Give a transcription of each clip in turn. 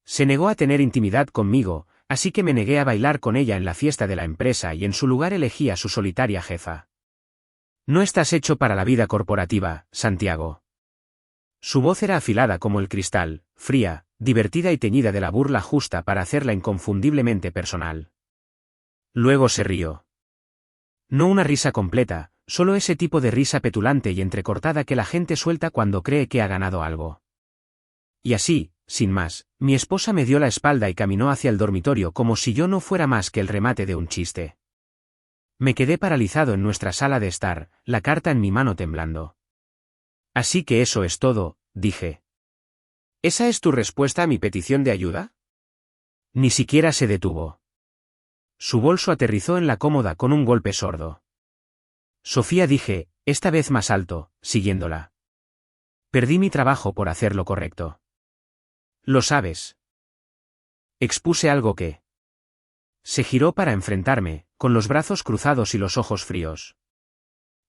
Se negó a tener intimidad conmigo, así que me negué a bailar con ella en la fiesta de la empresa y en su lugar elegí a su solitaria jefa. No estás hecho para la vida corporativa, Santiago. Su voz era afilada como el cristal, fría, divertida y teñida de la burla justa para hacerla inconfundiblemente personal. Luego se rió. No una risa completa, solo ese tipo de risa petulante y entrecortada que la gente suelta cuando cree que ha ganado algo. Y así, sin más, mi esposa me dio la espalda y caminó hacia el dormitorio como si yo no fuera más que el remate de un chiste. Me quedé paralizado en nuestra sala de estar, la carta en mi mano temblando. Así que eso es todo, dije. ¿Esa es tu respuesta a mi petición de ayuda? Ni siquiera se detuvo. Su bolso aterrizó en la cómoda con un golpe sordo. Sofía, dije, esta vez más alto, siguiéndola. Perdí mi trabajo por hacer lo correcto. Lo sabes. Expuse algo que... Se giró para enfrentarme, con los brazos cruzados y los ojos fríos.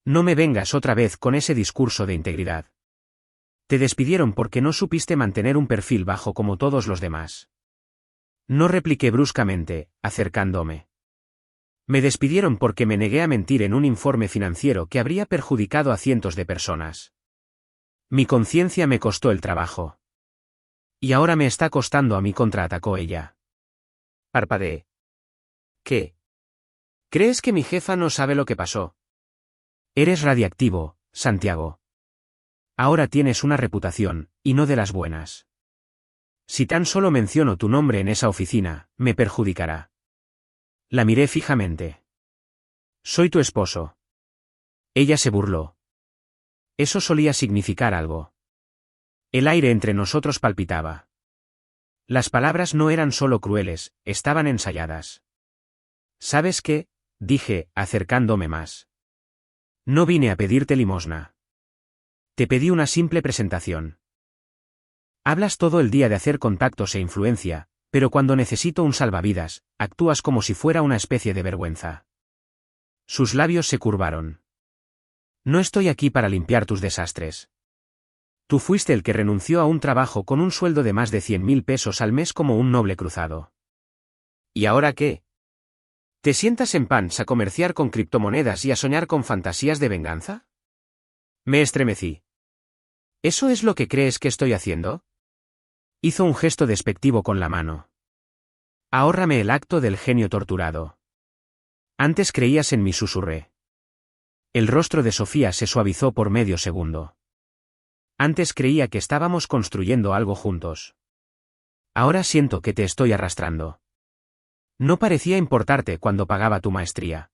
No me vengas otra vez con ese discurso de integridad. Te despidieron porque no supiste mantener un perfil bajo como todos los demás. No repliqué bruscamente, acercándome. Me despidieron porque me negué a mentir en un informe financiero que habría perjudicado a cientos de personas. Mi conciencia me costó el trabajo. Y ahora me está costando a mí, contraatacó ella. Parpadeé. ¿Qué? ¿Crees que mi jefa no sabe lo que pasó? Eres radiactivo, Santiago. Ahora tienes una reputación, y no de las buenas. Si tan solo menciono tu nombre en esa oficina, me perjudicará. La miré fijamente. Soy tu esposo. Ella se burló. Eso solía significar algo. El aire entre nosotros palpitaba. Las palabras no eran solo crueles, estaban ensayadas. ¿Sabes qué? Dije, acercándome más. No vine a pedirte limosna. Te pedí una simple presentación. Hablas todo el día de hacer contactos e influencia, pero cuando necesito un salvavidas, actúas como si fuera una especie de vergüenza. Sus labios se curvaron. No estoy aquí para limpiar tus desastres. Tú fuiste el que renunció a un trabajo con un sueldo de más de 100.000 pesos al mes como un noble cruzado. ¿Y ahora qué? ¿Te sientas en Pans a comerciar con criptomonedas y a soñar con fantasías de venganza? Me estremecí. ¿Eso es lo que crees que estoy haciendo? Hizo un gesto despectivo con la mano. Ahórrame el acto del genio torturado. Antes creías en mí, susurré. El rostro de Sofía se suavizó por medio segundo. Antes creía que estábamos construyendo algo juntos. Ahora siento que te estoy arrastrando. No parecía importarte cuando pagaba tu maestría.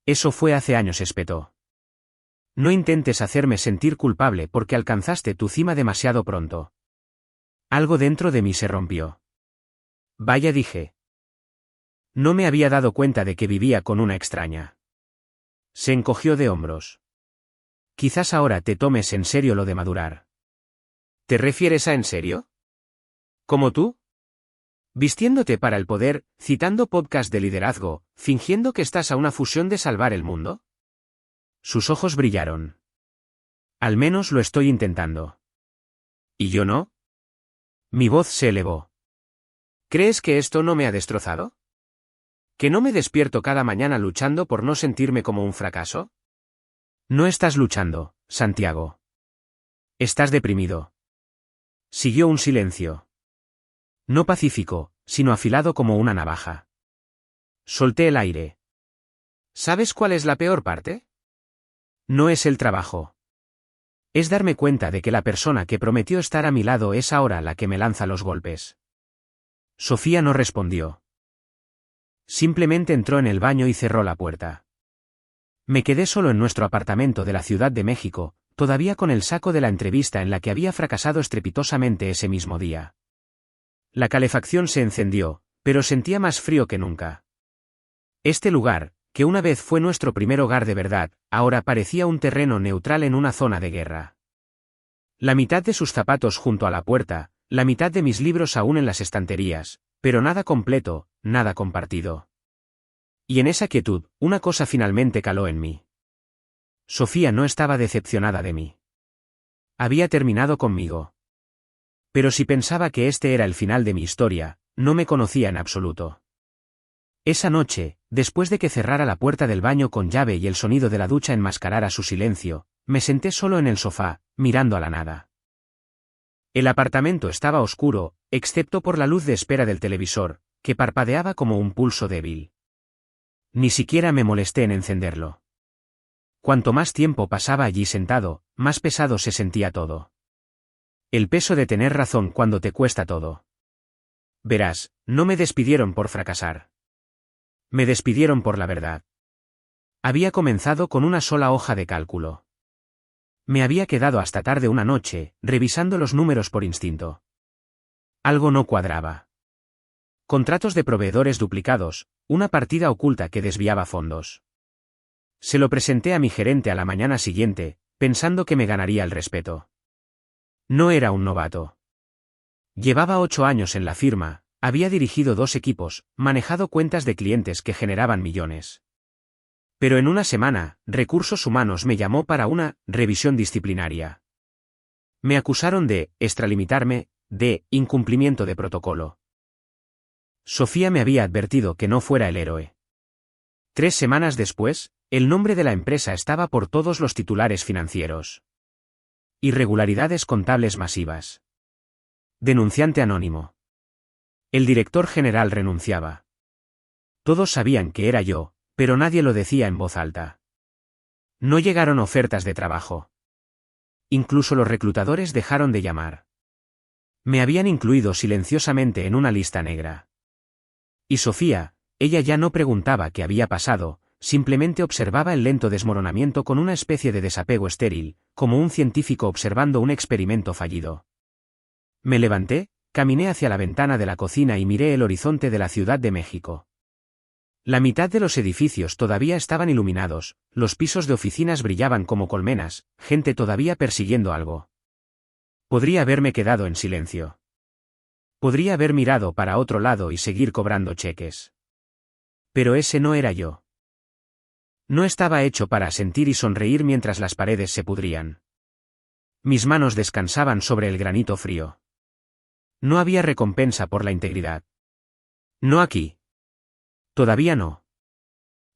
Eso fue hace años, espetó. No intentes hacerme sentir culpable porque alcanzaste tu cima demasiado pronto. Algo dentro de mí se rompió. Vaya, dije. No me había dado cuenta de que vivía con una extraña. Se encogió de hombros. Quizás ahora te tomes en serio lo de madurar. ¿Te refieres a en serio? ¿Como tú? Vistiéndote para el poder, citando podcasts de liderazgo, fingiendo que estás a una fusión de salvar el mundo. Sus ojos brillaron. Al menos lo estoy intentando. ¿Y yo no? Mi voz se elevó. ¿Crees que esto no me ha destrozado? ¿Que no me despierto cada mañana luchando por no sentirme como un fracaso? No estás luchando, Santiago. Estás deprimido. Siguió un silencio. No pacífico, sino afilado como una navaja. Solté el aire. ¿Sabes cuál es la peor parte? No es el trabajo. Es darme cuenta de que la persona que prometió estar a mi lado es ahora la que me lanza los golpes. Sofía no respondió. Simplemente entró en el baño y cerró la puerta. Me quedé solo en nuestro apartamento de la Ciudad de México, todavía con el saco de la entrevista en la que había fracasado estrepitosamente ese mismo día. La calefacción se encendió, pero sentía más frío que nunca. Este lugar, que una vez fue nuestro primer hogar de verdad, ahora parecía un terreno neutral en una zona de guerra. La mitad de sus zapatos junto a la puerta, la mitad de mis libros aún en las estanterías, pero nada completo, nada compartido. Y en esa quietud, una cosa finalmente caló en mí. Sofía no estaba decepcionada de mí. Había terminado conmigo. Pero si pensaba que este era el final de mi historia, no me conocía en absoluto. Esa noche, después de que cerrara la puerta del baño con llave y el sonido de la ducha enmascarara su silencio, me senté solo en el sofá, mirando a la nada. El apartamento estaba oscuro, excepto por la luz de espera del televisor, que parpadeaba como un pulso débil. Ni siquiera me molesté en encenderlo. Cuanto más tiempo pasaba allí sentado, más pesado se sentía todo. El peso de tener razón cuando te cuesta todo. Verás, no me despidieron por fracasar. Me despidieron por la verdad. Había comenzado con una sola hoja de cálculo. Me había quedado hasta tarde una noche, revisando los números por instinto. Algo no cuadraba. Contratos de proveedores duplicados, una partida oculta que desviaba fondos. Se lo presenté a mi gerente a la mañana siguiente, pensando que me ganaría el respeto. No era un novato. Llevaba 8 años en la firma, había dirigido 2 equipos, manejado cuentas de clientes que generaban millones. Pero en una semana, Recursos Humanos me llamó para una revisión disciplinaria. Me acusaron de extralimitarme, de incumplimiento de protocolo. Sofía me había advertido que no fuera el héroe. 3 semanas después, el nombre de la empresa estaba por todos los titulares financieros. Irregularidades contables masivas. Denunciante anónimo. El director general renunciaba. Todos sabían que era yo, pero nadie lo decía en voz alta. No llegaron ofertas de trabajo. Incluso los reclutadores dejaron de llamar. Me habían incluido silenciosamente en una lista negra. Y Sofía, ella ya no preguntaba qué había pasado, simplemente observaba el lento desmoronamiento con una especie de desapego estéril, como un científico observando un experimento fallido. Me levanté, caminé hacia la ventana de la cocina y miré el horizonte de la Ciudad de México. La mitad de los edificios todavía estaban iluminados, los pisos de oficinas brillaban como colmenas, gente todavía persiguiendo algo. Podría haberme quedado en silencio. Podría haber mirado para otro lado y seguir cobrando cheques. Pero ese no era yo. No estaba hecho para sentir y sonreír mientras las paredes se pudrían. Mis manos descansaban sobre el granito frío. No había recompensa por la integridad. No aquí. Todavía no.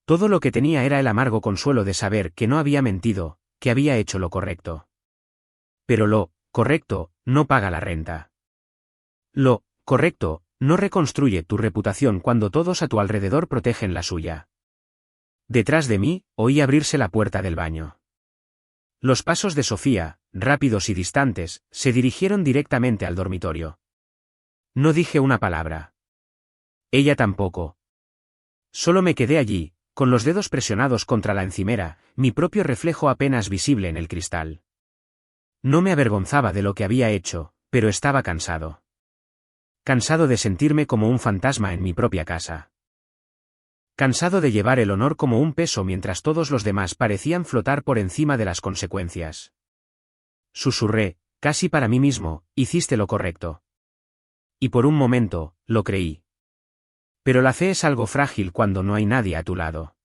Todo lo que tenía era el amargo consuelo de saber que no había mentido, que había hecho lo correcto. Pero lo correcto no paga la renta. Lo correcto no reconstruye tu reputación cuando todos a tu alrededor protegen la suya. Detrás de mí, oí abrirse la puerta del baño. Los pasos de Sofía, rápidos y distantes, se dirigieron directamente al dormitorio. No dije una palabra. Ella tampoco. Solo me quedé allí, con los dedos presionados contra la encimera, mi propio reflejo apenas visible en el cristal. No me avergonzaba de lo que había hecho, pero estaba cansado. Cansado de sentirme como un fantasma en mi propia casa. Cansado de llevar el honor como un peso mientras todos los demás parecían flotar por encima de las consecuencias. Susurré, casi para mí mismo, hiciste lo correcto. Y por un momento, lo creí. Pero la fe es algo frágil cuando no hay nadie a tu lado.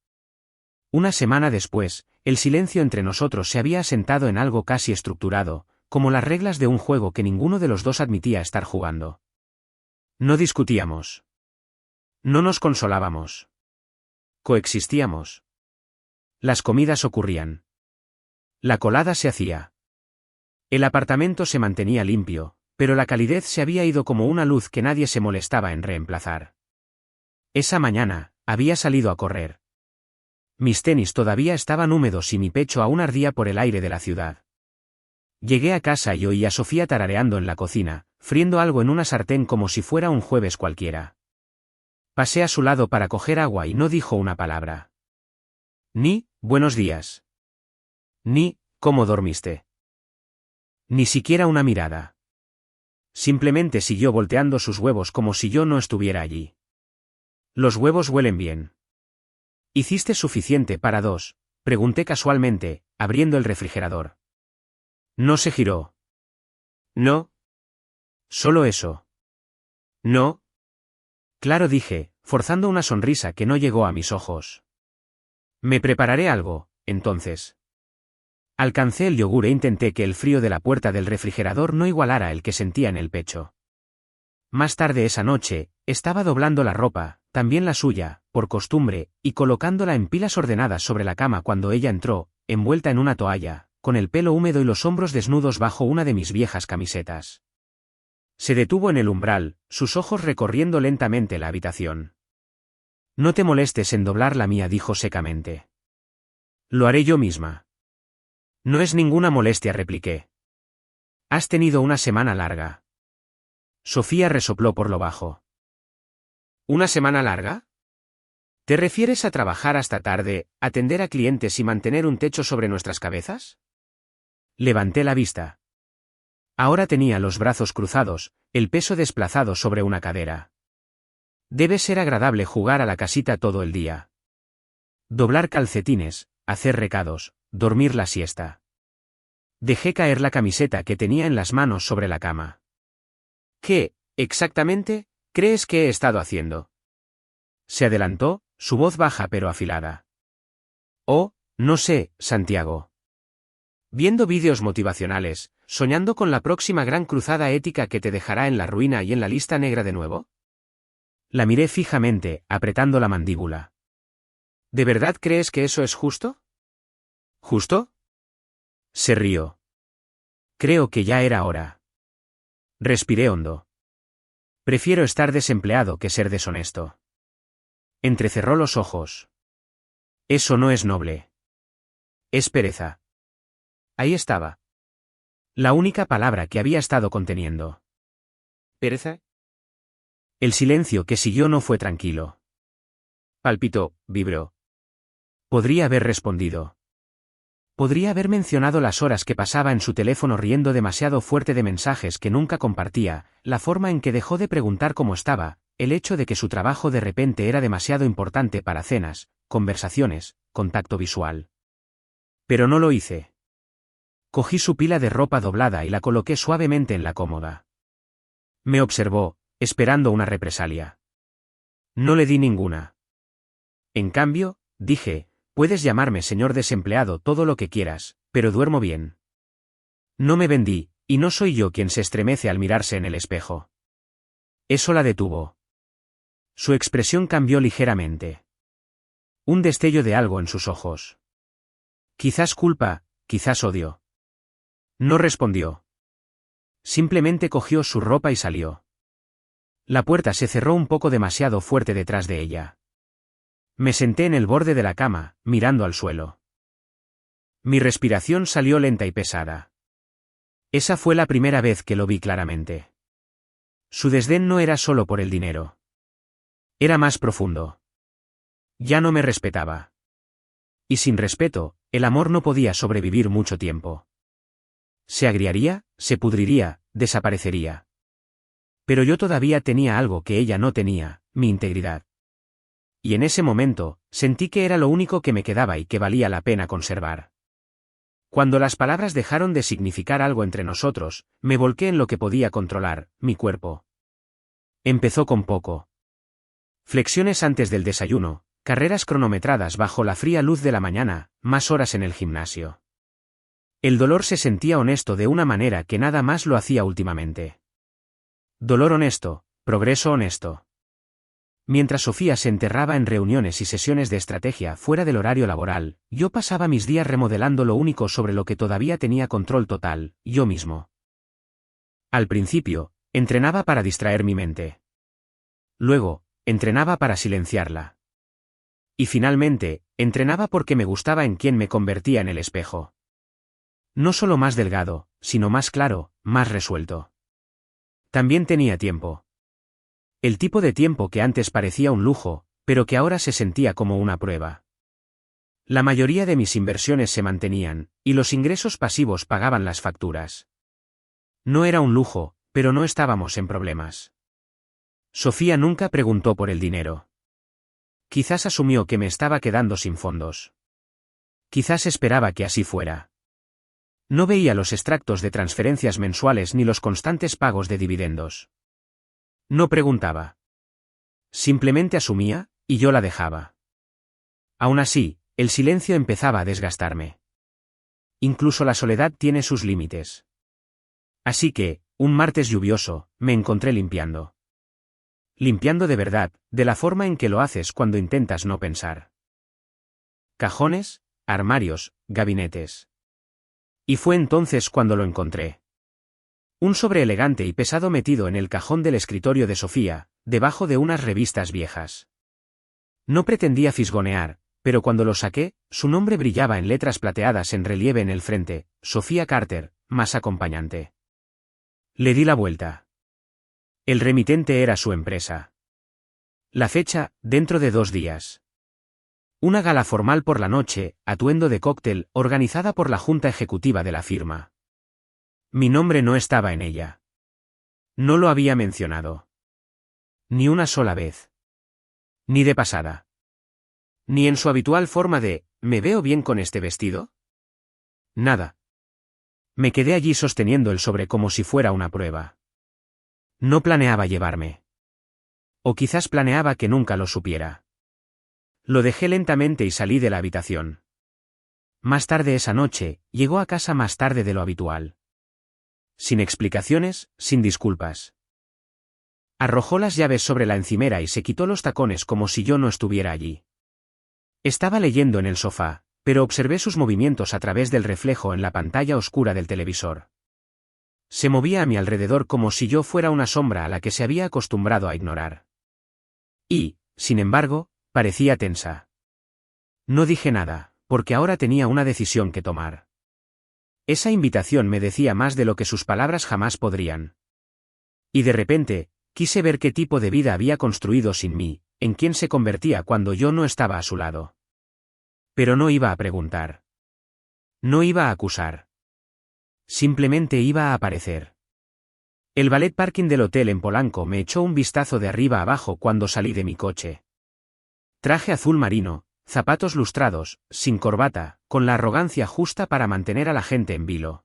Una semana después, el silencio entre nosotros se había asentado en algo casi estructurado, como las reglas de un juego que ninguno de los dos admitía estar jugando. No discutíamos. No nos consolábamos. Coexistíamos. Las comidas ocurrían. La colada se hacía. El apartamento se mantenía limpio, pero la calidez se había ido como una luz que nadie se molestaba en reemplazar. Esa mañana, había salido a correr. Mis tenis todavía estaban húmedos y mi pecho aún ardía por el aire de la ciudad. Llegué a casa y oí a Sofía tarareando en la cocina, friendo algo en una sartén como si fuera un jueves cualquiera. Pasé a su lado para coger agua y no dijo una palabra. Ni, buenos días. Ni, ¿cómo dormiste? Ni siquiera una mirada. Simplemente siguió volteando sus huevos como si yo no estuviera allí. Los huevos huelen bien. ¿Hiciste suficiente para 2? Pregunté casualmente, abriendo el refrigerador. No se giró. No. Solo eso. No. Claro, dije, forzando una sonrisa que no llegó a mis ojos. Me prepararé algo, entonces. Alcancé el yogur e intenté que el frío de la puerta del refrigerador no igualara el que sentía en el pecho. Más tarde esa noche, estaba doblando la ropa, también la suya, por costumbre, y colocándola en pilas ordenadas sobre la cama cuando ella entró, envuelta en una toalla, con el pelo húmedo y los hombros desnudos bajo una de mis viejas camisetas. Se detuvo en el umbral, sus ojos recorriendo lentamente la habitación. «No te molestes en doblar la mía», dijo secamente. «Lo haré yo misma». «No es ninguna molestia», repliqué. «Has tenido una semana larga». Sofía resopló por lo bajo. ¿Una semana larga? ¿Te refieres a trabajar hasta tarde, atender a clientes y mantener un techo sobre nuestras cabezas? Levanté la vista. Ahora tenía los brazos cruzados, el peso desplazado sobre una cadera. Debe ser agradable jugar a la casita todo el día. Doblar calcetines, hacer recados, dormir la siesta. Dejé caer la camiseta que tenía en las manos sobre la cama. ¿Qué, exactamente, crees que he estado haciendo? Se adelantó, su voz baja pero afilada. Oh, no sé, Santiago. Viendo vídeos motivacionales, soñando con la próxima gran cruzada ética que te dejará en la ruina y en la lista negra de nuevo. La miré fijamente, apretando la mandíbula. ¿De verdad crees que eso es justo? ¿Justo? Se rió. Creo que ya era hora. Respiré hondo. Prefiero estar desempleado que ser deshonesto. Entrecerró los ojos. Eso no es noble. Es pereza. Ahí estaba. La única palabra que había estado conteniendo. ¿Pereza? El silencio que siguió no fue tranquilo. Palpitó, vibró. Podría haber respondido. Podría haber mencionado las horas que pasaba en su teléfono riendo demasiado fuerte de mensajes que nunca compartía, la forma en que dejó de preguntar cómo estaba, el hecho de que su trabajo de repente era demasiado importante para cenas, conversaciones, contacto visual. Pero no lo hice. Cogí su pila de ropa doblada y la coloqué suavemente en la cómoda. Me observó, esperando una represalia. No le di ninguna. En cambio, dije, puedes llamarme señor desempleado todo lo que quieras, pero duermo bien. No me vendí, y no soy yo quien se estremece al mirarse en el espejo. Eso la detuvo. Su expresión cambió ligeramente. Un destello de algo en sus ojos. Quizás culpa, quizás odio. No respondió. Simplemente cogió su ropa y salió. La puerta se cerró un poco demasiado fuerte detrás de ella. Me senté en el borde de la cama, mirando al suelo. Mi respiración salió lenta y pesada. Esa fue la primera vez que lo vi claramente. Su desdén no era solo por el dinero. Era más profundo. Ya no me respetaba. Y sin respeto, el amor no podía sobrevivir mucho tiempo. Se agriaría, se pudriría, desaparecería. Pero yo todavía tenía algo que ella no tenía, mi integridad. Y en ese momento, sentí que era lo único que me quedaba y que valía la pena conservar. Cuando las palabras dejaron de significar algo entre nosotros, me volqué en lo que podía controlar, mi cuerpo. Empezó con poco. Flexiones antes del desayuno, carreras cronometradas bajo la fría luz de la mañana, más horas en el gimnasio. El dolor se sentía honesto de una manera que nada más lo hacía últimamente. Dolor honesto, progreso honesto. Mientras Sofía se enterraba en reuniones y sesiones de estrategia fuera del horario laboral, yo pasaba mis días remodelando lo único sobre lo que todavía tenía control total, yo mismo. Al principio, entrenaba para distraer mi mente. Luego, entrenaba para silenciarla. Y finalmente, entrenaba porque me gustaba en quien me convertía en el espejo. No solo más delgado, sino más claro, más resuelto. También tenía tiempo. El tipo de tiempo que antes parecía un lujo, pero que ahora se sentía como una prueba. La mayoría de mis inversiones se mantenían, y los ingresos pasivos pagaban las facturas. No era un lujo, pero no estábamos en problemas. Sofía nunca preguntó por el dinero. Quizás asumió que me estaba quedando sin fondos. Quizás esperaba que así fuera. No veía los extractos de transferencias mensuales ni los constantes pagos de dividendos. No preguntaba. Simplemente asumía, y yo la dejaba. Aún así, el silencio empezaba a desgastarme. incluso la soledad tiene sus límites. Así que, un martes lluvioso, me encontré limpiando. Limpiando de verdad, de la forma en que lo haces cuando intentas no pensar. Cajones, armarios, gabinetes. Y fue entonces cuando lo encontré. Un sobre elegante y pesado metido en el cajón del escritorio de Sofía, debajo de unas revistas viejas. No pretendía fisgonear, pero cuando lo saqué, su nombre brillaba en letras plateadas en relieve en el frente, Sofía Carter, más acompañante. Le di la vuelta. El remitente era su empresa. La fecha, dentro de 2 días. Una gala formal por la noche, atuendo de cóctel, organizada por la junta ejecutiva de la firma. Mi nombre no estaba en ella. No lo había mencionado. Ni una sola vez. Ni de pasada. Ni en su habitual forma de, ¿me veo bien con este vestido? Nada. Me quedé allí sosteniendo el sobre como si fuera una prueba. No planeaba llevarme. O quizás planeaba que nunca lo supiera. Lo dejé lentamente y salí de la habitación. Más tarde esa noche, llegó a casa más tarde de lo habitual. Sin explicaciones, sin disculpas. Arrojó las llaves sobre la encimera y se quitó los tacones como si yo no estuviera allí. Estaba leyendo en el sofá, pero observé sus movimientos a través del reflejo en la pantalla oscura del televisor. Se movía a mi alrededor como si yo fuera una sombra a la que se había acostumbrado a ignorar. Y, sin embargo, parecía tensa. No dije nada, porque ahora tenía una decisión que tomar. Esa invitación me decía más de lo que sus palabras jamás podrían. Y de repente, quise ver qué tipo de vida había construido sin mí, en quién se convertía cuando yo no estaba a su lado. Pero no iba a preguntar. No iba a acusar. Simplemente iba a aparecer. El valet parking del hotel en Polanco me echó un vistazo de arriba abajo cuando salí de mi coche. Traje azul marino, zapatos lustrados, sin corbata, con la arrogancia justa para mantener a la gente en vilo.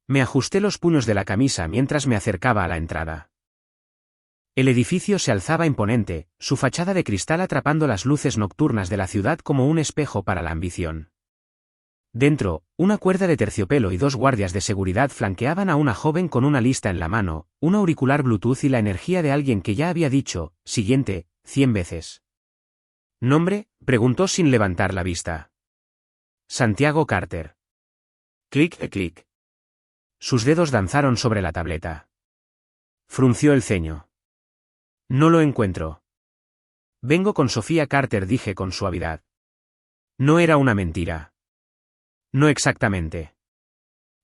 Me ajusté los puños de la camisa mientras me acercaba a la entrada. El edificio se alzaba imponente, su fachada de cristal atrapando las luces nocturnas de la ciudad como un espejo para la ambición. Dentro, una cuerda de terciopelo y 2 guardias de seguridad flanqueaban a una joven con una lista en la mano, un auricular Bluetooth y la energía de alguien que ya había dicho, siguiente, 100 veces. ¿Nombre?, preguntó sin levantar la vista. Santiago Carter. Clic, clic. Sus dedos danzaron sobre la tableta. Frunció el ceño. No lo encuentro. Vengo con Sofía Carter, dije con suavidad. No era una mentira. No exactamente.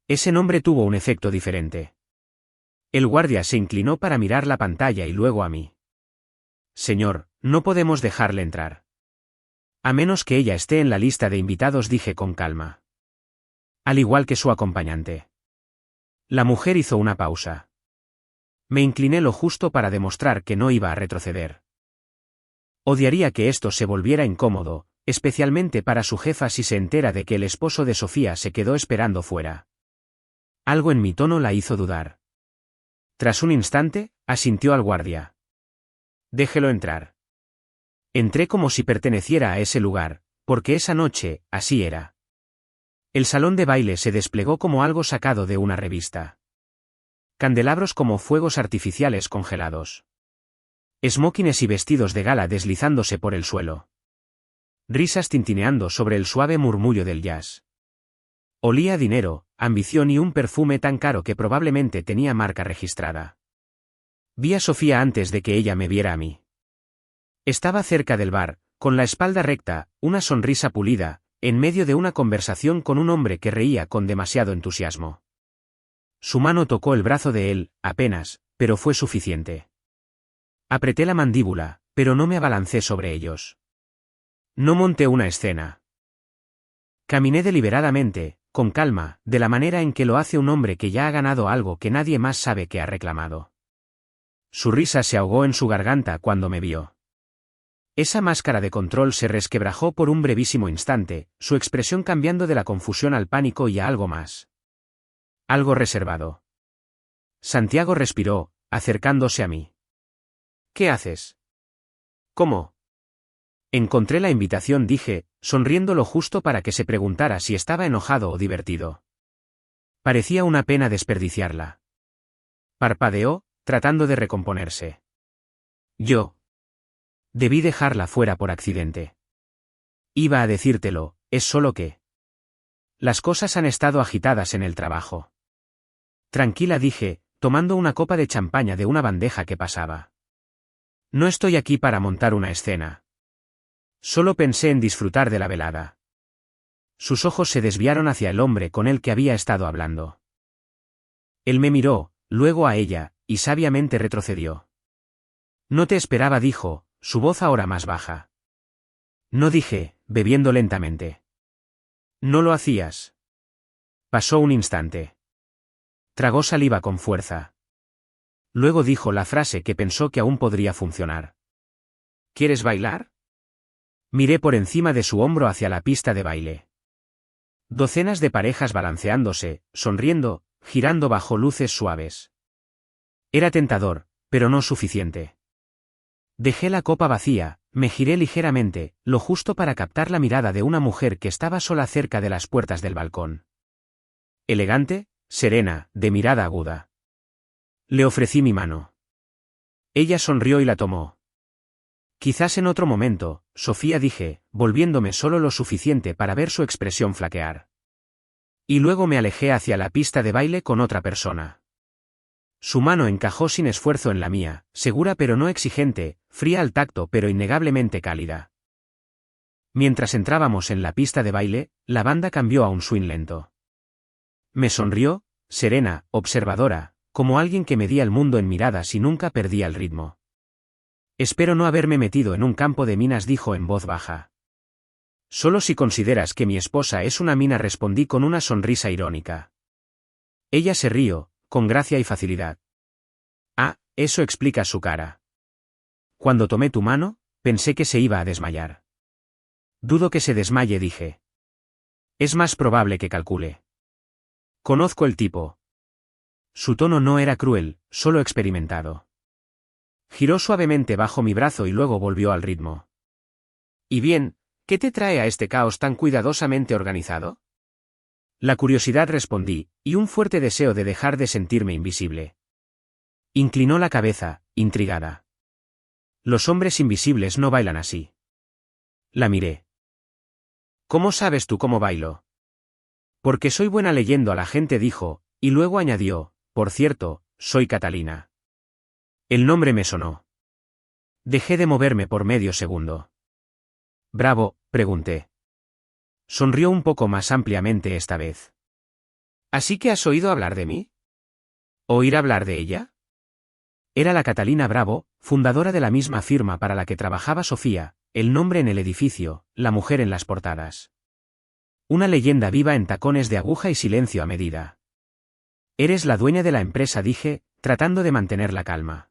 Ese nombre tuvo un efecto diferente. El guardia se inclinó para mirar la pantalla y luego a mí. Señor, no podemos dejarle entrar. A menos que ella esté en la lista de invitados, dije con calma. Al igual que su acompañante. La mujer hizo una pausa. Me incliné lo justo para demostrar que no iba a retroceder. Odiaría que esto se volviera incómodo, especialmente para su jefa si se entera de que el esposo de Sofía se quedó esperando fuera. Algo en mi tono la hizo dudar. Tras un instante, asintió al guardia. Déjelo entrar. Entré como si perteneciera a ese lugar, porque esa noche, así era. El salón de baile se desplegó como algo sacado de una revista. Candelabros como fuegos artificiales congelados. Smokines y vestidos de gala deslizándose por el suelo. Risas tintineando sobre el suave murmullo del jazz. Olía a dinero, ambición y un perfume tan caro que probablemente tenía marca registrada. Vi a Sofía antes de que ella me viera a mí. Estaba cerca del bar, con la espalda recta, una sonrisa pulida, en medio de una conversación con un hombre que reía con demasiado entusiasmo. Su mano tocó el brazo de él, apenas, pero fue suficiente. Apreté la mandíbula, pero no me abalancé sobre ellos. No monté una escena. Caminé deliberadamente, con calma, de la manera en que lo hace un hombre que ya ha ganado algo que nadie más sabe que ha reclamado. Su risa se ahogó en su garganta cuando me vio. Esa máscara de control se resquebrajó por un brevísimo instante, su expresión cambiando de la confusión al pánico y a algo más. Algo reservado. Santiago respiró, acercándose a mí. ¿Qué haces? ¿Cómo? Encontré la invitación, dije, sonriendo lo justo para que se preguntara si estaba enojado o divertido. Parecía una pena desperdiciarla. Parpadeó, tratando de recomponerse. Yo. Debí dejarla fuera por accidente. Iba a decírtelo, es solo que... Las cosas han estado agitadas en el trabajo. Tranquila, dije, tomando una copa de champaña de una bandeja que pasaba. No estoy aquí para montar una escena. Solo pensé en disfrutar de la velada. Sus ojos se desviaron hacia el hombre con el que había estado hablando. Él me miró, luego a ella, y sabiamente retrocedió. No te esperaba, dijo, su voz ahora más baja. No, dije, bebiendo lentamente. No lo hacías. Pasó un instante. Tragó saliva con fuerza. Luego dijo la frase que pensó que aún podría funcionar. ¿Quieres bailar? Miré por encima de su hombro hacia la pista de baile. Docenas de parejas balanceándose, sonriendo, girando bajo luces suaves. Era tentador, pero no suficiente. Dejé la copa vacía, me giré ligeramente, lo justo para captar la mirada de una mujer que estaba sola cerca de las puertas del balcón. Elegante, serena, de mirada aguda. Le ofrecí mi mano. Ella sonrió y la tomó. Quizás en otro momento, Sofía, dije, volviéndome solo lo suficiente para ver su expresión flaquear. Y luego me alejé hacia la pista de baile con otra persona. Su mano encajó sin esfuerzo en la mía, segura pero no exigente, fría al tacto pero innegablemente cálida. Mientras entrábamos en la pista de baile, la banda cambió a un swing lento. Me sonrió, serena, observadora, como alguien que medía el mundo en miradas y nunca perdía el ritmo. Espero no haberme metido en un campo de minas, dijo en voz baja. Solo si consideras que mi esposa es una mina, respondí con una sonrisa irónica. Ella se rió, con gracia y facilidad. Ah, eso explica su cara. Cuando tomé tu mano, pensé que se iba a desmayar. Dudo que se desmaye, dije. Es más probable que calcule. Conozco el tipo. Su tono no era cruel, solo experimentado. Giró suavemente bajo mi brazo y luego volvió al ritmo. ¿Y bien, qué te trae a este caos tan cuidadosamente organizado? La curiosidad, respondí, y un fuerte deseo de dejar de sentirme invisible. Inclinó la cabeza, intrigada. Los hombres invisibles no bailan así. La miré. ¿Cómo sabes tú cómo bailo? Porque soy buena leyendo a la gente, dijo, y luego añadió, por cierto, soy Catalina. El nombre me sonó. Dejé de moverme por medio segundo. ¿Bravo?, pregunté. Sonrió un poco más ampliamente esta vez. ¿Así que has oído hablar de mí? ¿Oír hablar de ella? Era la Catalina Bravo, fundadora de la misma firma para la que trabajaba Sofía, el nombre en el edificio, la mujer en las portadas. Una leyenda viva en tacones de aguja y silencio a medida. Eres la dueña de la empresa, dije, tratando de mantener la calma.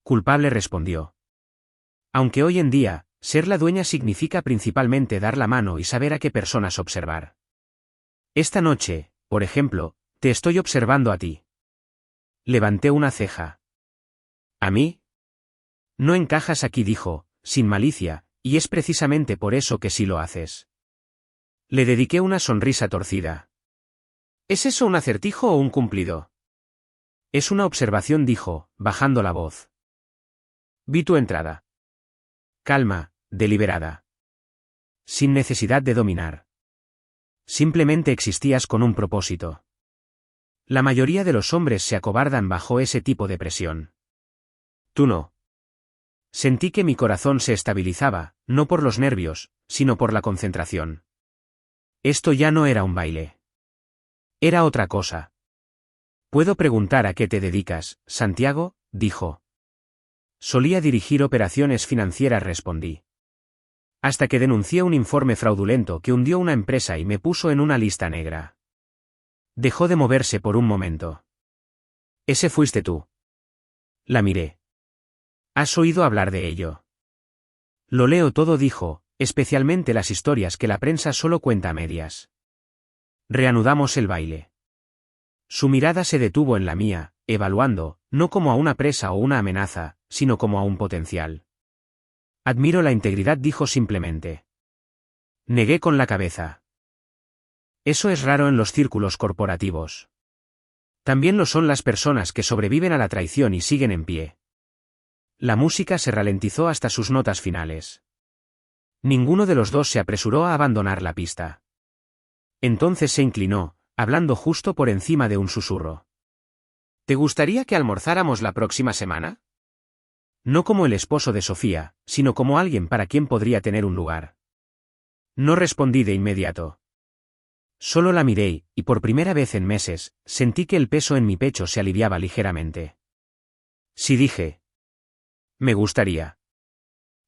Culpable, respondió. Aunque hoy en día, ser la dueña significa principalmente dar la mano y saber a qué personas observar. Esta noche, por ejemplo, te estoy observando a ti. Levanté una ceja. ¿A mí? No encajas aquí, dijo, sin malicia, y es precisamente por eso que sí lo haces. Le dediqué una sonrisa torcida. ¿Es eso un acertijo o un cumplido? Es una observación, dijo, bajando la voz. Vi tu entrada. Calma, deliberada. Sin necesidad de dominar. Simplemente existías con un propósito. La mayoría de los hombres se acobardan bajo ese tipo de presión. Tú no. Sentí que mi corazón se estabilizaba, no por los nervios, sino por la concentración. Esto ya no era un baile. Era otra cosa. ¿Puedo preguntar a qué te dedicas, Santiago?, dijo. Solía dirigir operaciones financieras, respondí. Hasta que denuncié un informe fraudulento que hundió una empresa y me puso en una lista negra. Dejó de moverse por un momento. Ese fuiste tú. La miré. ¿Has oído hablar de ello? Lo leo todo, dijo, especialmente las historias que la prensa solo cuenta a medias. Reanudamos el baile. Su mirada se detuvo en la mía, evaluando, no como a una presa o una amenaza, sino como a un potencial. Admiro la integridad, dijo simplemente. Negué con la cabeza. Eso es raro en los círculos corporativos. También lo son las personas que sobreviven a la traición y siguen en pie. La música se ralentizó hasta sus notas finales. Ninguno de los dos se apresuró a abandonar la pista. Entonces se inclinó, hablando justo por encima de un susurro. ¿Te gustaría que almorzáramos la próxima semana? No como el esposo de Sofía, sino como alguien para quien podría tener un lugar. No respondí de inmediato. Solo la miré, y por primera vez en meses, sentí que el peso en mi pecho se aliviaba ligeramente. Sí, dije. Me gustaría.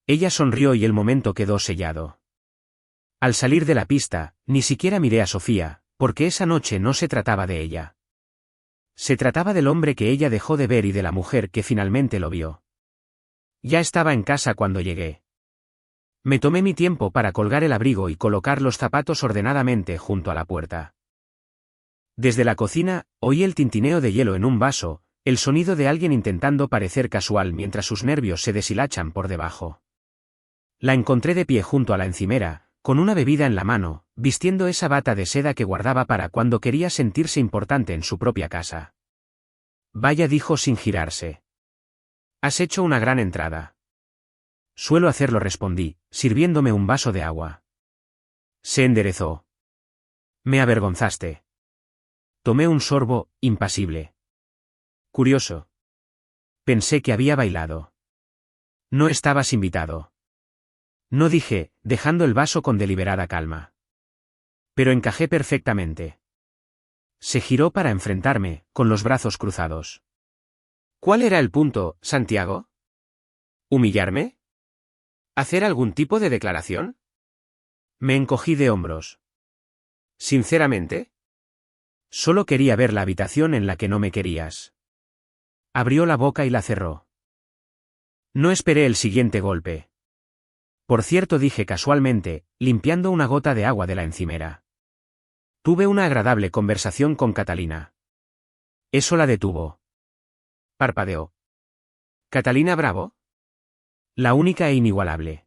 Ella sonrió y el momento quedó sellado. Al salir de la pista, ni siquiera miré a Sofía, porque esa noche no se trataba de ella. Se trataba del hombre que ella dejó de ver y de la mujer que finalmente lo vio. Ya estaba en casa cuando llegué. Me tomé mi tiempo para colgar el abrigo y colocar los zapatos ordenadamente junto a la puerta. Desde la cocina, oí el tintineo de hielo en un vaso, el sonido de alguien intentando parecer casual mientras sus nervios se deshilachan por debajo. La encontré de pie junto a la encimera, con una bebida en la mano, vistiendo esa bata de seda que guardaba para cuando quería sentirse importante en su propia casa. Vaya, dijo sin girarse. Has hecho una gran entrada. Suelo hacerlo, respondí, sirviéndome un vaso de agua. Se enderezó. Me avergonzaste. Tomé un sorbo, impasible. Curioso. Pensé que había bailado. No estabas invitado. No, dije, dejando el vaso con deliberada calma. Pero encajé perfectamente. Se giró para enfrentarme, con los brazos cruzados. ¿Cuál era el punto, Santiago? ¿Humillarme? ¿Hacer algún tipo de declaración? Me encogí de hombros. ¿Sinceramente? Solo quería ver la habitación en la que no me querías. Abrió la boca y la cerró. No esperé el siguiente golpe. Por cierto, dije casualmente, limpiando una gota de agua de la encimera. Tuve una agradable conversación con Catalina. Eso la detuvo. Parpadeó. ¿Catalina Bravo? La única e inigualable.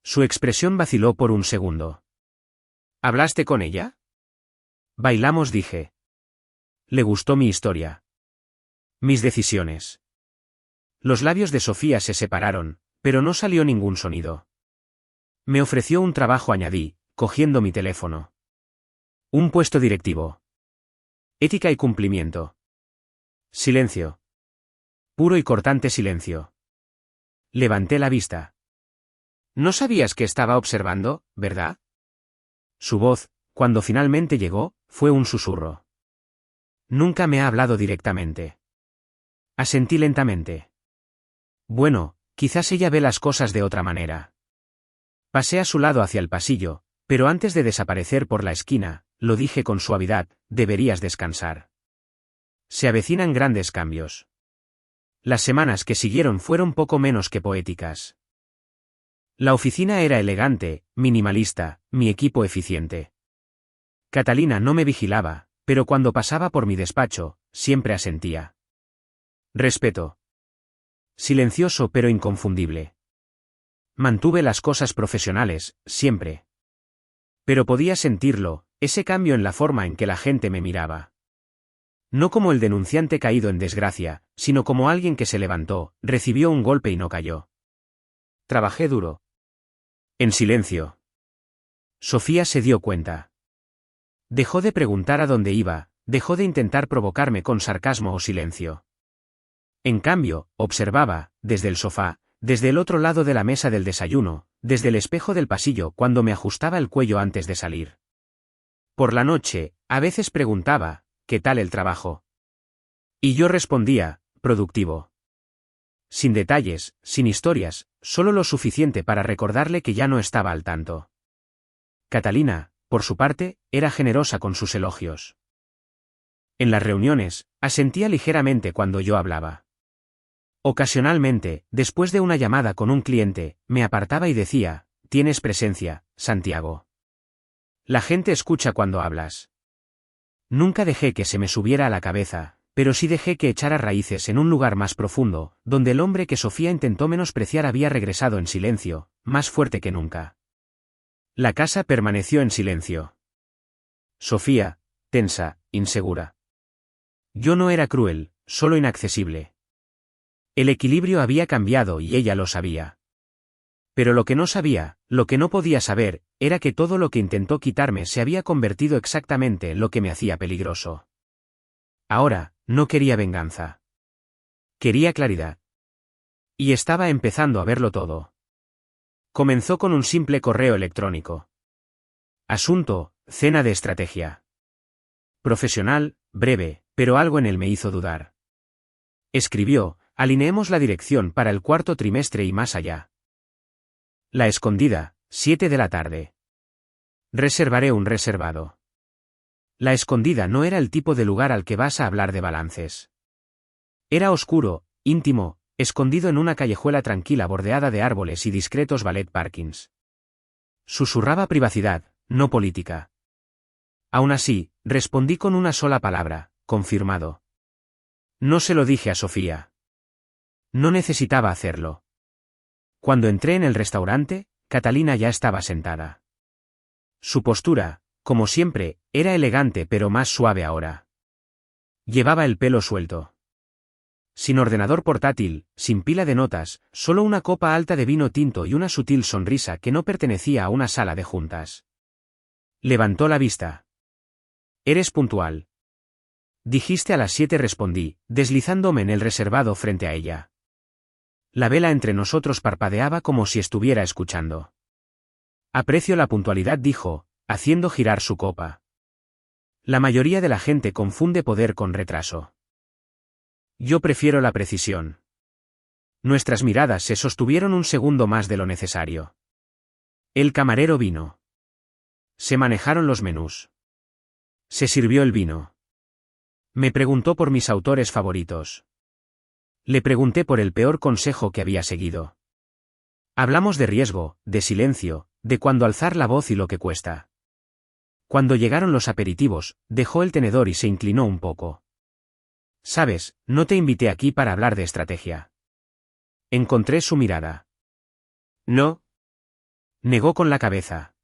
Su expresión vaciló por un segundo. ¿Hablaste con ella? Bailamos, dije. Le gustó mi historia. Mis decisiones. Los labios de Sofía se separaron, pero no salió ningún sonido. Me ofreció un trabajo, añadí, cogiendo mi teléfono. Un puesto directivo. Ética y cumplimiento. Silencio. Puro y cortante silencio. Levanté la vista. No sabías que estaba observando, ¿verdad? Su voz, cuando finalmente llegó, fue un susurro. Nunca me ha hablado directamente. Asentí lentamente. Bueno, quizás ella ve las cosas de otra manera. Pasé a su lado hacia el pasillo, pero antes de desaparecer por la esquina, lo dije con suavidad, deberías descansar. Se avecinan grandes cambios. Las semanas que siguieron fueron poco menos que poéticas. La oficina era elegante, minimalista, mi equipo eficiente. Catalina no me vigilaba, pero cuando pasaba por mi despacho, siempre asentía. Respeto. Silencioso pero inconfundible. Mantuve las cosas profesionales, siempre. Pero podía sentirlo, ese cambio en la forma en que la gente me miraba. No como el denunciante caído en desgracia, sino como alguien que se levantó, recibió un golpe y no cayó. Trabajé duro. En silencio. Sofía se dio cuenta. Dejó de preguntar a dónde iba, dejó de intentar provocarme con sarcasmo o silencio. En cambio, observaba, desde el sofá, desde el otro lado de la mesa del desayuno, desde el espejo del pasillo cuando me ajustaba el cuello antes de salir. Por la noche, a veces preguntaba, ¿qué tal el trabajo? Y yo respondía, productivo. Sin detalles, sin historias, solo lo suficiente para recordarle que ya no estaba al tanto. Catalina, por su parte, era generosa con sus elogios. En las reuniones, asentía ligeramente cuando yo hablaba. Ocasionalmente, después de una llamada con un cliente, me apartaba y decía, «Tienes presencia, Santiago. La gente escucha cuando hablas». Nunca dejé que se me subiera a la cabeza, pero sí dejé que echara raíces en un lugar más profundo, donde el hombre que Sofía intentó menospreciar había regresado en silencio, más fuerte que nunca. La casa permaneció en silencio. Sofía, tensa, insegura. Yo no era cruel, solo inaccesible. El equilibrio había cambiado y ella lo sabía. Pero lo que no sabía, lo que no podía saber, era que todo lo que intentó quitarme se había convertido exactamente en lo que me hacía peligroso. Ahora, no quería venganza. Quería claridad. Y estaba empezando a verlo todo. Comenzó con un simple correo electrónico. Asunto, cena de estrategia. Profesional, breve, pero algo en él me hizo dudar. Escribió, alineemos la dirección para el cuarto trimestre y más allá. La Escondida, 7 de la tarde. Reservaré un reservado. La Escondida no era el tipo de lugar al que vas a hablar de balances. Era oscuro, íntimo, escondido en una callejuela tranquila bordeada de árboles y discretos ballet parkings. Susurraba privacidad, no política. Aún así, respondí con una sola palabra, confirmado. No se lo dije a Sofía. No necesitaba hacerlo. Cuando entré en el restaurante, Catalina ya estaba sentada. Su postura, como siempre, era elegante pero más suave ahora. Llevaba el pelo suelto. Sin ordenador portátil, sin pila de notas, solo una copa alta de vino tinto y una sutil sonrisa que no pertenecía a una sala de juntas. Levantó la vista. «Eres puntual». «Dijiste a las 7», respondí, deslizándome en el reservado frente a ella. La vela entre nosotros parpadeaba como si estuviera escuchando. «Aprecio la puntualidad», dijo, haciendo girar su copa. La mayoría de la gente confunde poder con retraso. Yo prefiero la precisión. Nuestras miradas se sostuvieron un segundo más de lo necesario. El camarero vino. Se manejaron los menús. Se sirvió el vino. Me preguntó por mis autores favoritos. Le pregunté por el peor consejo que había seguido. Hablamos de riesgo, de silencio, de cuándo alzar la voz y lo que cuesta. Cuando llegaron los aperitivos, dejó el tenedor y se inclinó un poco. «Sabes, no te invité aquí para hablar de estrategia». Encontré su mirada. «¿No?» Negó con la cabeza.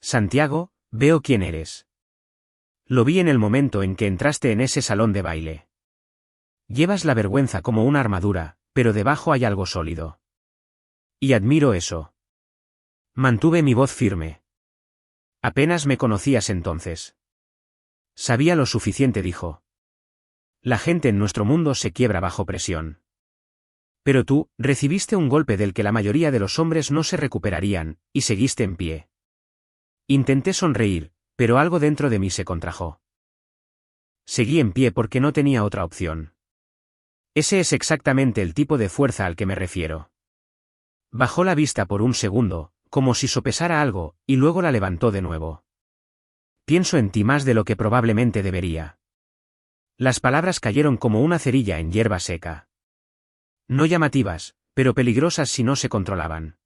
«Santiago, veo quién eres. Lo vi en el momento en que entraste en ese salón de baile. Llevas la vergüenza como una armadura, pero debajo hay algo sólido. Y admiro eso». Mantuve mi voz firme. «Apenas me conocías entonces». «Sabía lo suficiente», dijo. «La gente en nuestro mundo se quiebra bajo presión. Pero tú, recibiste un golpe del que la mayoría de los hombres no se recuperarían, y seguiste en pie». Intenté sonreír, pero algo dentro de mí se contrajo. Seguí en pie porque no tenía otra opción. Ese es exactamente el tipo de fuerza al que me refiero. Bajó la vista por un segundo, como si sopesara algo, y luego la levantó de nuevo. «Pienso en ti más de lo que probablemente debería». Las palabras cayeron como una cerilla en hierba seca. No llamativas, pero peligrosas si no se controlaban.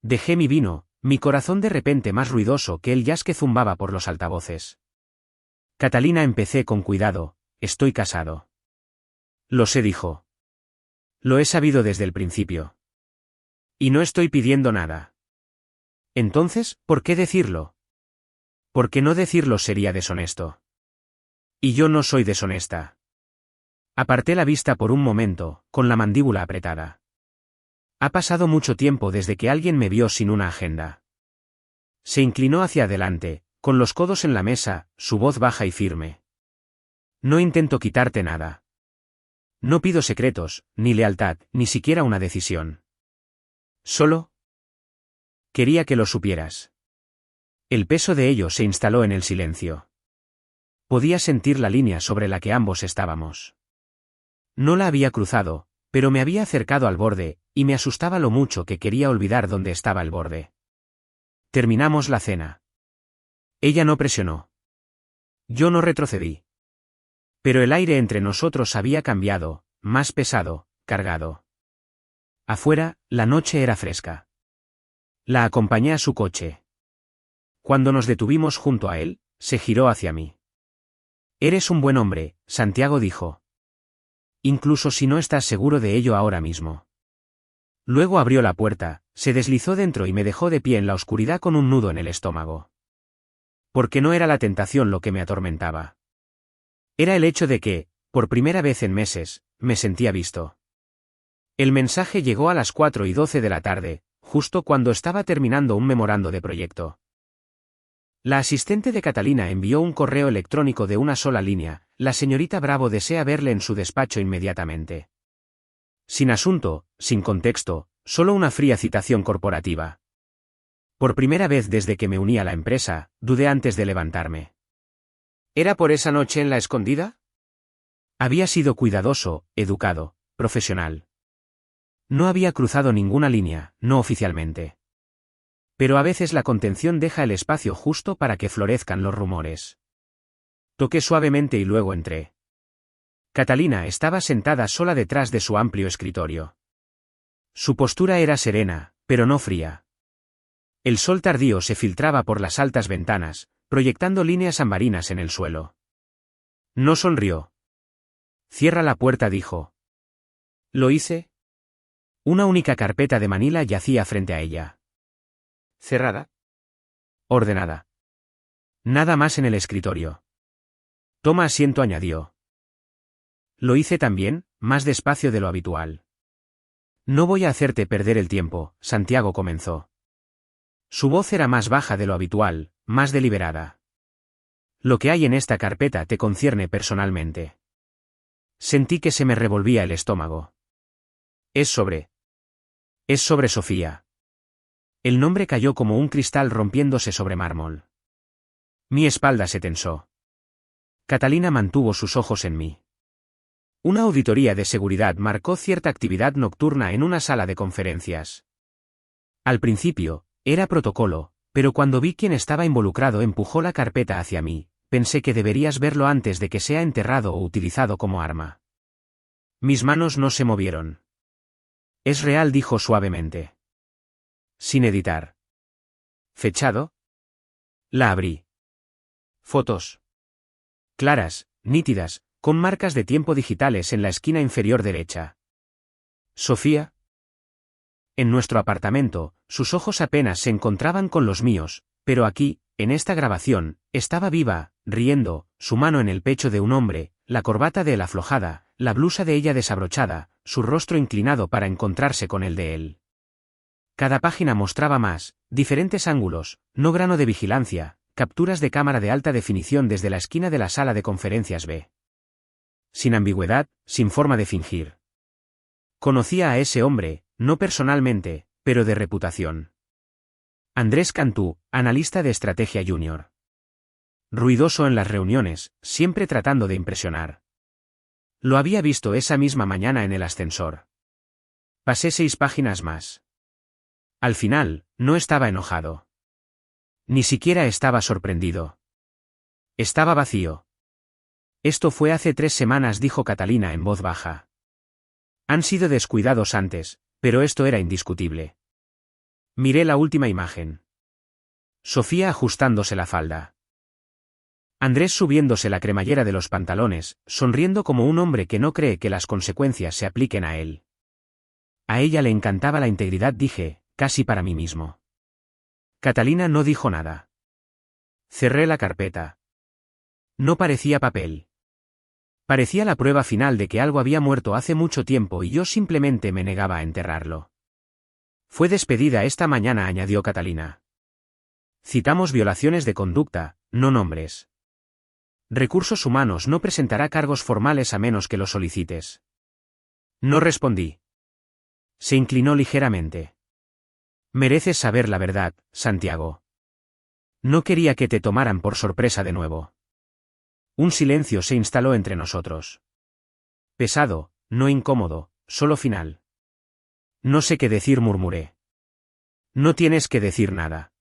Dejé mi vino, mi corazón de repente más ruidoso que el jazz que zumbaba por los altavoces. «Catalina», empecé con cuidado, «estoy casado». «Lo sé», dijo. «Lo he sabido desde el principio. Y no estoy pidiendo nada». «Entonces, ¿por qué decirlo?» «Porque no decirlo sería deshonesto». «Y yo no soy deshonesta». Aparté la vista por un momento, con la mandíbula apretada. Ha pasado mucho tiempo desde que alguien me vio sin una agenda. Se inclinó hacia adelante, con los codos en la mesa, su voz baja y firme. «No intento quitarte nada. No pido secretos, ni lealtad, ni siquiera una decisión. Solo quería que lo supieras». El peso de ello se instaló en el silencio. Podía sentir la línea sobre la que ambos estábamos. No la había cruzado, pero me había acercado al borde, y me asustaba lo mucho que quería olvidar dónde estaba el borde. Terminamos la cena. Ella no presionó. Yo no retrocedí. Pero el aire entre nosotros había cambiado, más pesado, cargado. Afuera, la noche era fresca. La acompañé a su coche. Cuando nos detuvimos junto a él, se giró hacia mí. Eres un buen hombre, Santiago dijo. Incluso si no estás seguro de ello ahora mismo. Luego abrió la puerta, se deslizó dentro y me dejó de pie en la oscuridad con un nudo en el estómago. Porque no era la tentación lo que me atormentaba. Era el hecho de que, por primera vez en meses, me sentía visto. El mensaje llegó a las 4:12 de la tarde, justo cuando estaba terminando un memorando de proyecto. La asistente de Catalina envió un correo electrónico de una sola línea: la señorita Bravo desea verle en su despacho inmediatamente. Sin asunto, sin contexto, solo una fría citación corporativa. Por primera vez desde que me uní a la empresa, dudé antes de levantarme. ¿Era por esa noche en la escondida? Había sido cuidadoso, educado, profesional. No había cruzado ninguna línea, no oficialmente. Pero a veces la contención deja el espacio justo para que florezcan los rumores. Toqué suavemente y luego entré. Catalina estaba sentada sola detrás de su amplio escritorio. Su postura era serena, pero no fría. El sol tardío se filtraba por las altas ventanas, proyectando líneas ambarinas en el suelo. No sonrió. Cierra la puerta, dijo. ¿Lo hice? Una única carpeta de Manila yacía frente a ella. ¿Cerrada? Ordenada. Nada más en el escritorio. Toma asiento, añadió. Lo hice también, más despacio de lo habitual. No voy a hacerte perder el tiempo, Santiago comenzó. Su voz era más baja de lo habitual, más deliberada. Lo que hay en esta carpeta te concierne personalmente. Sentí que se me revolvía el estómago. Es sobre Sofía. El nombre cayó como un cristal rompiéndose sobre mármol. Mi espalda se tensó. Catalina mantuvo sus ojos en mí. Una auditoría de seguridad marcó cierta actividad nocturna en una sala de conferencias. Al principio, era protocolo, pero cuando vi quién estaba involucrado empujó la carpeta hacia mí. Pensé que deberías verlo antes de que sea enterrado o utilizado como arma. Mis manos no se movieron. Es real, dijo suavemente. Sin editar. ¿Fechado? La abrí. Fotos. Claras, nítidas, con marcas de tiempo digitales en la esquina inferior derecha. ¿Sofía? En nuestro apartamento, sus ojos apenas se encontraban con los míos, pero aquí, en esta grabación, estaba viva, riendo, su mano en el pecho de un hombre, la corbata de él aflojada, la blusa de ella desabrochada, su rostro inclinado para encontrarse con el de él. Cada página mostraba más, diferentes ángulos, no grano de vigilancia, capturas de cámara de alta definición desde la esquina de la sala de conferencias B. Sin ambigüedad, sin forma de fingir. Conocía a ese hombre, no personalmente, pero de reputación. Andrés Cantú, analista de estrategia junior. Ruidoso en las reuniones, siempre tratando de impresionar. Lo había visto esa misma mañana en el ascensor. Pasé 6 páginas más. Al final, no estaba enojado. Ni siquiera estaba sorprendido. Estaba vacío. Esto fue hace 3 semanas, dijo Catalina en voz baja. Han sido descuidados antes, pero esto era indiscutible. Miré la última imagen. Sofía ajustándose la falda. Andrés subiéndose la cremallera de los pantalones, sonriendo como un hombre que no cree que las consecuencias se apliquen a él. A ella le encantaba la integridad, dije, casi para mí mismo. Catalina no dijo nada. Cerré la carpeta. No parecía papel. Parecía la prueba final de que algo había muerto hace mucho tiempo y yo simplemente me negaba a enterrarlo. Fue despedida esta mañana, añadió Catalina. Citamos violaciones de conducta, no nombres. Recursos Humanos no presentará cargos formales a menos que lo solicites. No respondí. Se inclinó ligeramente. Mereces saber la verdad, Santiago. No quería que te tomaran por sorpresa de nuevo. Un silencio se instaló entre nosotros. Pesado, no incómodo, solo final. No sé qué decir, murmuré. No tienes que decir nada.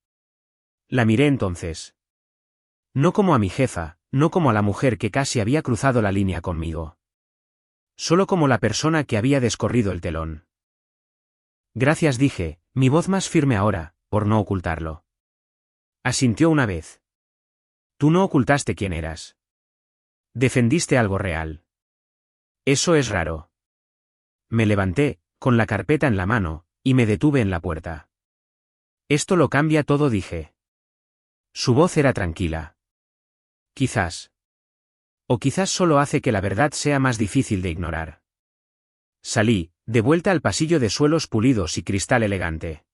La miré entonces. No como a mi jefa, no como a la mujer que casi había cruzado la línea conmigo. Solo como la persona que había descorrido el telón. Gracias, dije, mi voz más firme ahora, por no ocultarlo. Asintió una vez. Tú no ocultaste quién eras. Defendiste algo real. Eso es raro. Me levanté, con la carpeta en la mano, y me detuve en la puerta. Esto lo cambia todo, dije. Su voz era tranquila. Quizás. O quizás solo hace que la verdad sea más difícil de ignorar. Salí, de vuelta al pasillo de suelos pulidos y cristal elegante.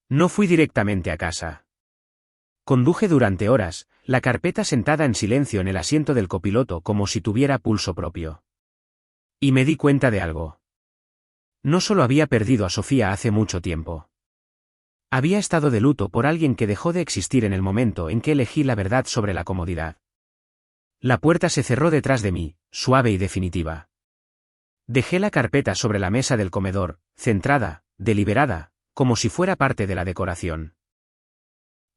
No fui directamente a casa. Conduje durante horas, la carpeta sentada en silencio en el asiento del copiloto como si tuviera pulso propio. Y me di cuenta de algo. No solo había perdido a Sofía hace mucho tiempo. Había estado de luto por alguien que dejó de existir en el momento en que elegí la verdad sobre la comodidad. La puerta se cerró detrás de mí, suave y definitiva. Dejé la carpeta sobre la mesa del comedor, centrada, deliberada, como si fuera parte de la decoración.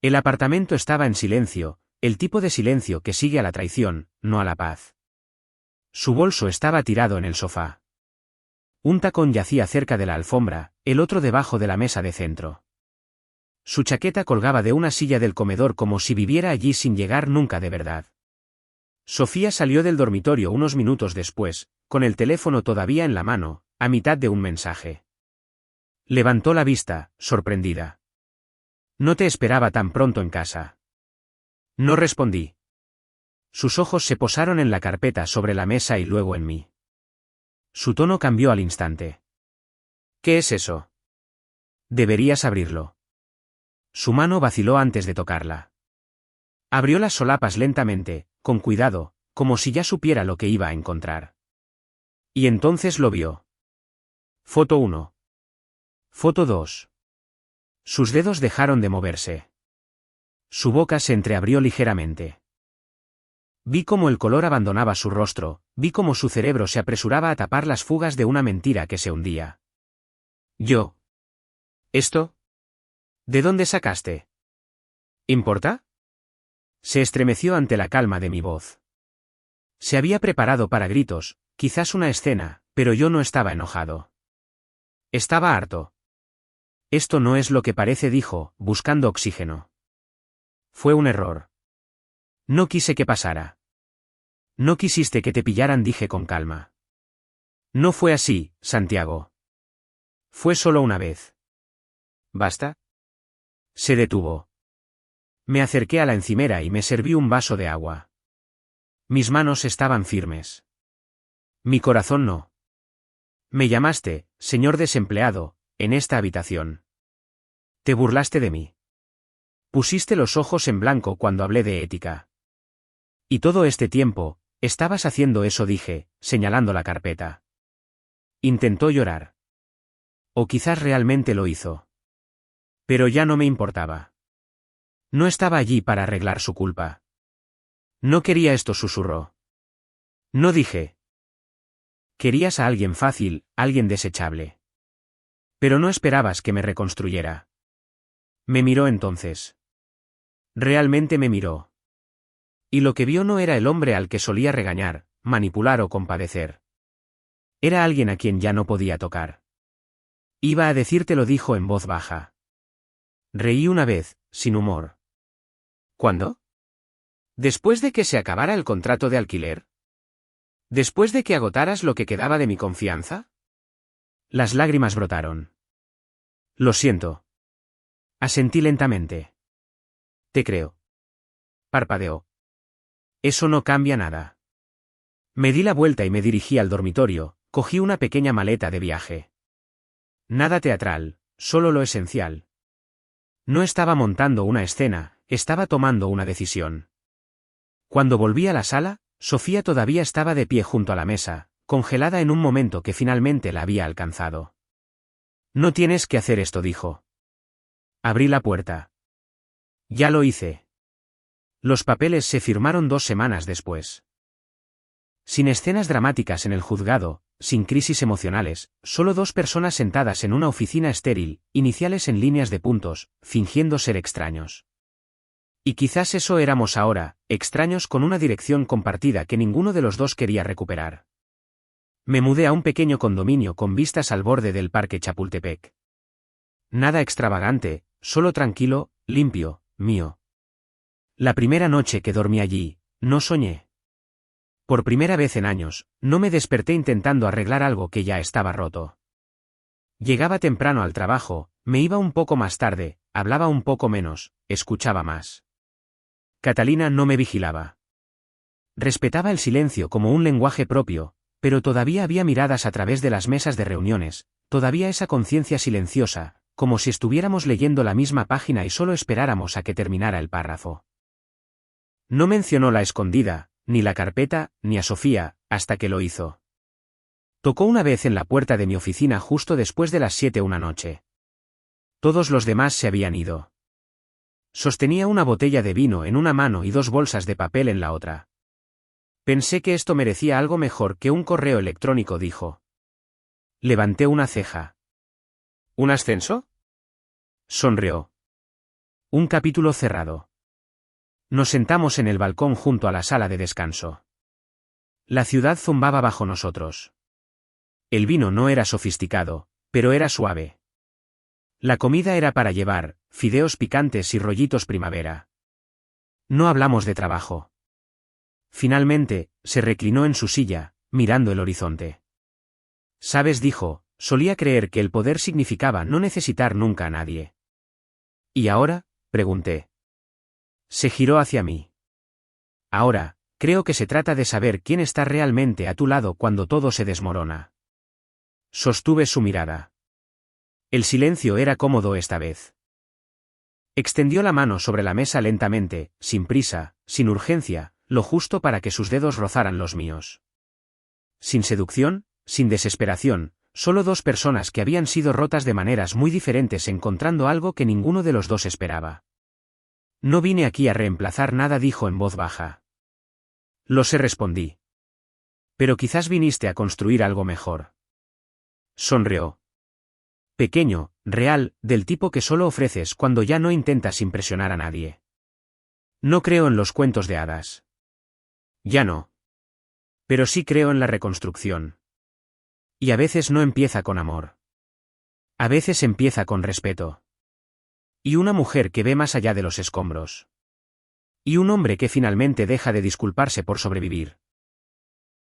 El apartamento estaba en silencio, el tipo de silencio que sigue a la traición, no a la paz. Su bolso estaba tirado en el sofá. Un tacón yacía cerca de la alfombra, el otro debajo de la mesa de centro. Su chaqueta colgaba de una silla del comedor como si viviera allí sin llegar nunca de verdad. Sofía salió del dormitorio unos minutos después, con el teléfono todavía en la mano, a mitad de un mensaje. Levantó la vista, sorprendida. No te esperaba tan pronto en casa. No respondí. Sus ojos se posaron en la carpeta sobre la mesa y luego en mí. Su tono cambió al instante. ¿Qué es eso? Deberías abrirlo. Su mano vaciló antes de tocarla. Abrió las solapas lentamente, con cuidado, como si ya supiera lo que iba a encontrar. Y entonces lo vio. Foto 1. Foto 2. Sus dedos dejaron de moverse. Su boca se entreabrió ligeramente. Vi cómo el color abandonaba su rostro, vi cómo su cerebro se apresuraba a tapar las fugas de una mentira que se hundía. Yo. ¿Esto? ¿De dónde sacaste? ¿Importa? Se estremeció ante la calma de mi voz. Se había preparado para gritos, quizás una escena, pero yo no estaba enojado. Estaba harto. Esto no es lo que parece, dijo, buscando oxígeno. Fue un error. No quise que pasara. No quisiste que te pillaran, dije con calma. No fue así, Santiago. Fue solo una vez. ¿Basta? Se detuvo. Me acerqué a la encimera y me serví un vaso de agua. Mis manos estaban firmes. Mi corazón no. Me llamaste, señor desempleado, en esta habitación. Te burlaste de mí. Pusiste los ojos en blanco cuando hablé de ética. Y todo este tiempo, estabas haciendo eso, dije, señalando la carpeta. Intentó llorar. O quizás realmente lo hizo. Pero ya no me importaba. No estaba allí para arreglar su culpa. No quería esto, susurró. No, dije. Querías a alguien fácil, alguien desechable. Pero no esperabas que me reconstruyera. Me miró entonces. Realmente me miró. Y lo que vio no era el hombre al que solía regañar, manipular o compadecer. Era alguien a quien ya no podía tocar. Iba a decírtelo, dijo en voz baja. Reí una vez, sin humor. ¿Cuándo? ¿Después de que se acabara el contrato de alquiler? ¿Después de que agotaras lo que quedaba de mi confianza? Las lágrimas brotaron. Lo siento. Asentí lentamente. Te creo. Parpadeó. Eso no cambia nada. Me di la vuelta y me dirigí al dormitorio, cogí una pequeña maleta de viaje. Nada teatral, solo lo esencial. No estaba montando una escena, estaba tomando una decisión. Cuando volví a la sala, Sofía todavía estaba de pie junto a la mesa, congelada en un momento que finalmente la había alcanzado. No tienes que hacer esto, dijo. Abrí la puerta. Ya lo hice. Los papeles se firmaron 2 semanas después. Sin escenas dramáticas en el juzgado, sin crisis emocionales, solo 2 personas sentadas en una oficina estéril, iniciales en líneas de puntos, fingiendo ser extraños. Y quizás eso éramos ahora, extraños con una dirección compartida que ninguno de los dos quería recuperar. Me mudé a un pequeño condominio con vistas al borde del Parque Chapultepec. Nada extravagante, solo tranquilo, limpio, mío. La primera noche que dormí allí, no soñé. Por primera vez en años, no me desperté intentando arreglar algo que ya estaba roto. Llegaba temprano al trabajo, me iba un poco más tarde, hablaba un poco menos, escuchaba más. Catalina no me vigilaba. Respetaba el silencio como un lenguaje propio, pero todavía había miradas a través de las mesas de reuniones, todavía esa conciencia silenciosa, como si estuviéramos leyendo la misma página y solo esperáramos a que terminara el párrafo. No mencionó la escondida, ni la carpeta, ni a Sofía, hasta que lo hizo. Tocó una vez en la puerta de mi oficina justo después de las 7 una noche. Todos los demás se habían ido. Sostenía una botella de vino en una mano y 2 bolsas de papel en la otra. Pensé que esto merecía algo mejor que un correo electrónico, dijo. Levanté una ceja. ¿Un ascenso? Sonrió. Un capítulo cerrado. Nos sentamos en el balcón junto a la sala de descanso. La ciudad zumbaba bajo nosotros. El vino no era sofisticado, pero era suave. La comida era para llevar, fideos picantes y rollitos primavera. No hablamos de trabajo. Finalmente, se reclinó en su silla, mirando el horizonte. ¿Sabes?, dijo, solía creer que el poder significaba no necesitar nunca a nadie. ¿Y ahora?, pregunté. Se giró hacia mí. Ahora, creo que se trata de saber quién está realmente a tu lado cuando todo se desmorona. Sostuve su mirada. El silencio era cómodo esta vez. Extendió la mano sobre la mesa lentamente, sin prisa, sin urgencia, lo justo para que sus dedos rozaran los míos. Sin seducción, sin desesperación, solo 2 personas que habían sido rotas de maneras muy diferentes encontrando algo que ninguno de los 2 esperaba. No vine aquí a reemplazar nada, dijo en voz baja. Lo sé, respondí. Pero quizás viniste a construir algo mejor. Sonrió. Pequeño, real, del tipo que solo ofreces cuando ya no intentas impresionar a nadie. No creo en los cuentos de hadas. Ya no. Pero sí creo en la reconstrucción. Y a veces no empieza con amor. A veces empieza con respeto. Y una mujer que ve más allá de los escombros. Y un hombre que finalmente deja de disculparse por sobrevivir.